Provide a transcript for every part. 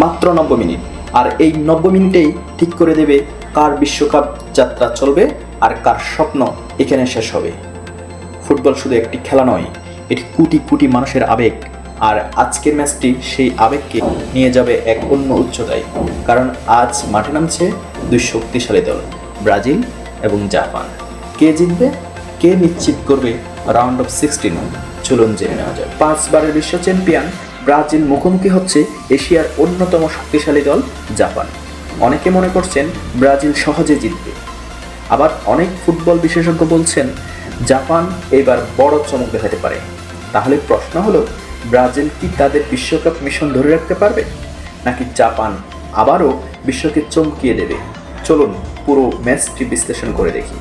মাত্র 90 মিনিট। আর এই 90 মিনিটেই ঠিক করে দেবে কার বিশ্বকাপ যাত্রা চলবে আর কার স্বপ্ন এখানে শেষ হবে। ফুটবল শুধু একটি খেলা নয়, এটি কোটি কোটি মানুষের আবেগ। আর আজকের ম্যাচটি সেই আবেগকে নিয়ে যাবে এক অন্য উচ্চতায়, কারণ আজ মাঠে নামছে দুই শক্তিশালী দল, ব্রাজিল এবং জাপান। কে জিতবে, কে নিশ্চিত করবে রাউন্ড অফ 16? চলুন জেনে নেওয়া যায়। 5 বারের বিশ্ব চ্যাম্পিয়ন ব্রাজিল মুখোমুখি হচ্ছে এশিয়ার অন্যতম শক্তিশালী দল জাপান। অনেকে মনে করছেন ব্রাজিল সহজে জিতবে, আবার অনেক ফুটবল বিশেষজ্ঞ বলছেন জাপান এবার বড় চমক দেখাতে পারে। তাহলে প্রশ্ন হলো, ব্রাজিল কি তাদের বিশ্বকাপ মিশন ধরে রাখতে পারবে, নাকি জাপান আবারও বিশ্বকে চমকিয়ে দেবে? চলুন পুরো ম্যাচটি বিশ্লেষণ করে দেখি।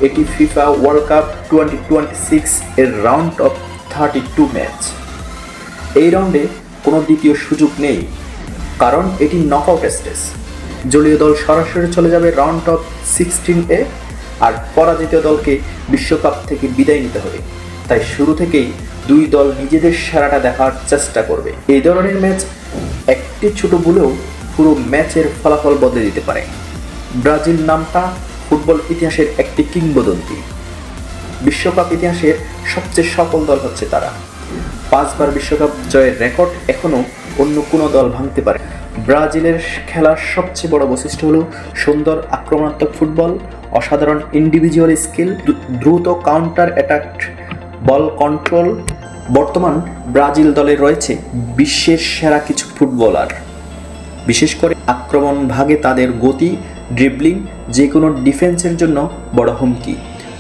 এটি ফিফা ওয়ার্ল্ড কাপ 2026 এর রাউন্ড অফ 32 ম্যাচ। এই রাউন্ডে কোনো দ্বিতীয় সুযোগ নেই, কারণ এটি নকআউট স্টেজ। জলীয় দল সরাসরি চলে যাবে রাউন্ড অফ 16-এ, আর পরাজিত দলকে বিশ্বকাপ থেকে বিদায় নিতে হবে। তাই শুরু থেকেই দুই দল নিজেদের সেরাটা দেখার চেষ্টা করবে। এই ধরনের ম্যাচ একটি ছোট ভুলেও পুরো ম্যাচের ফলাফল বদলে দিতে পারে। ব্রাজিল নামটা ফুটবল ইতিহাসের একটি কিংবদন্তি। বিশ্বকাপ ইতিহাসের সবচেয়ে সফল দল হচ্ছে তারা। 5 বার বিশ্বকাপ জয়ের রেকর্ড এখনও অন্য কোনো দল ভাঙতে পারে। ব্রাজিলের খেলার সবচেয়ে বড় বৈশিষ্ট্য হলো সুন্দর আক্রমণাত্মক ফুটবল, অসাধারণ ইন্ডিভিজুয়াল স্কিল, দ্রুত কাউন্টার অ্যাটাক, বল কন্ট্রোল। বর্তমান ব্রাজিল দলে রয়েছে বিশ্বের সেরা কিছু ফুটবলার। বিশেষ করে আক্রমণ ভাগে তাদের গতি, ড্রিবলিং যে কোনো ডিফেন্সের জন্য বড় হুমকি।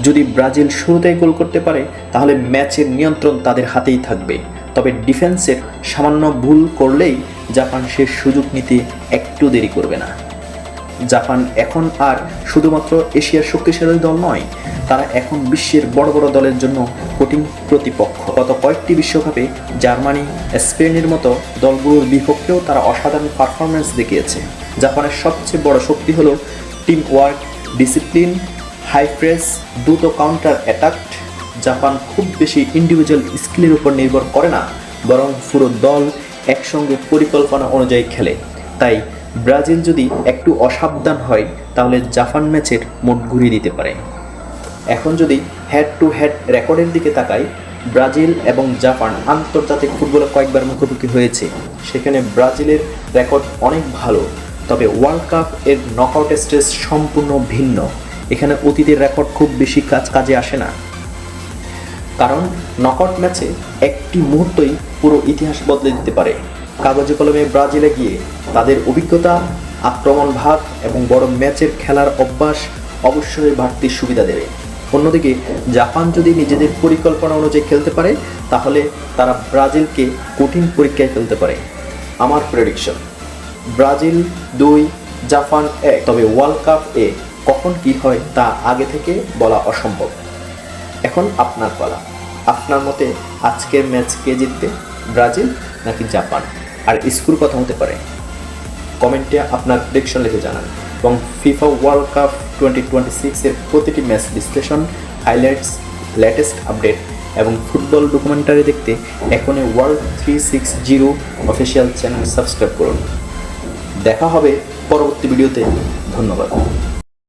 যদি ব্রাজিল শুরুতেই গোল করতে পারে তাহলে ম্যাচের নিয়ন্ত্রণ তাদের হাতেই থাকবে। তবে ডিফেন্সের সামান্য ভুল করলেই জাপান সে সুযোগ নিতে একটু দেরি করবে না। জাপান এখন আর শুধুমাত্র এশিয়ার শক্তিশালী দল নয়, তারা এখন বিশ্বের বড় বড় দলের জন্য কঠিন প্রতিপক্ষ। গত কয়েকটি বিশ্বকাপে জার্মানি, স্পেনের মতো দলগুলোর বিপক্ষেও তারা অসাধারণ পারফরমেন্স দেখিয়েছে। জাপানের সবচেয়ে বড় শক্তি হলো team work, discipline, high press, দ্রুত কাউন্টার অ্যাটাক। জাপান খুব বেশি ইন্ডিভিজুয়াল স্কিলের উপর নির্ভর করে না, বরং পুরো দল একসঙ্গে পরিকল্পনা অনুযায়ী খেলে। তাই ব্রাজিল যদি একটু অসাবধান হয় তাহলে জাপান ম্যাচের মোড় ঘুরিয়ে দিতে পারে। এখন যদি হেড টু হেড রেকর্ডের দিকে তাকাই, ব্রাজিল এবং জাপান আন্তর্জাতিক ফুটবলে কয়েকবার মুখোমুখি হয়েছে। সেখানে ব্রাজিলের রেকর্ড অনেক ভালো, তবে ওয়ার্ল্ড কাপ এর নকআউট স্টেজ সম্পূর্ণ ভিন্ন। এখানে অতীতের রেকর্ড খুব বেশি কাজে আসে না, কারণ নকআউট ম্যাচে একটি মুহূর্তই পুরো ইতিহাস বদলে দিতে পারে। কাগজে কলমে ব্রাজিলে গিয়ে তাদের অভিজ্ঞতা, আক্রমণ ভাগ এবং বড় ম্যাচের খেলার অভ্যাস অবশ্যই বাড়তির সুবিধা দেবে। অন্যদিকে জাপান যদি নিজেদের পরিকল্পনা অনুযায়ী খেলতে পারে তাহলে তারা ব্রাজিলকে কঠিন পরীক্ষায় ফেলতে পারে। আমার প্রেডিকশন, ব্রাজিল 2, জাপান 1। তবে ওয়ার্ল্ড কাপ এ কখন কি হয় তা আগে থেকে বলা অসম্ভব। এখন আপনার পালা। আপনার মতে আজকের ম্যাচ কে জিতবে, ব্রাজিল নাকি জাপান? আর স্কোর কত হতে পারে? কমেন্টে আপনার প্রেডিকশন লিখে জানান। এবং ফিফা ওয়ার্ল্ড কাপ 2026 এর প্রতিটি ম্যাচ বিশ্লেষণ, হাইলাইটস, লেটেস্ট আপডেট এবং ফুটবল ডকুমেন্টারি দেখতে এখনই ওয়ার্ল্ড 360 অফিসিয়াল চ্যানেল সাবস্ক্রাইব করুন। দেখা হবে পরবর্তী ভিডিওতে। ধন্যবাদ।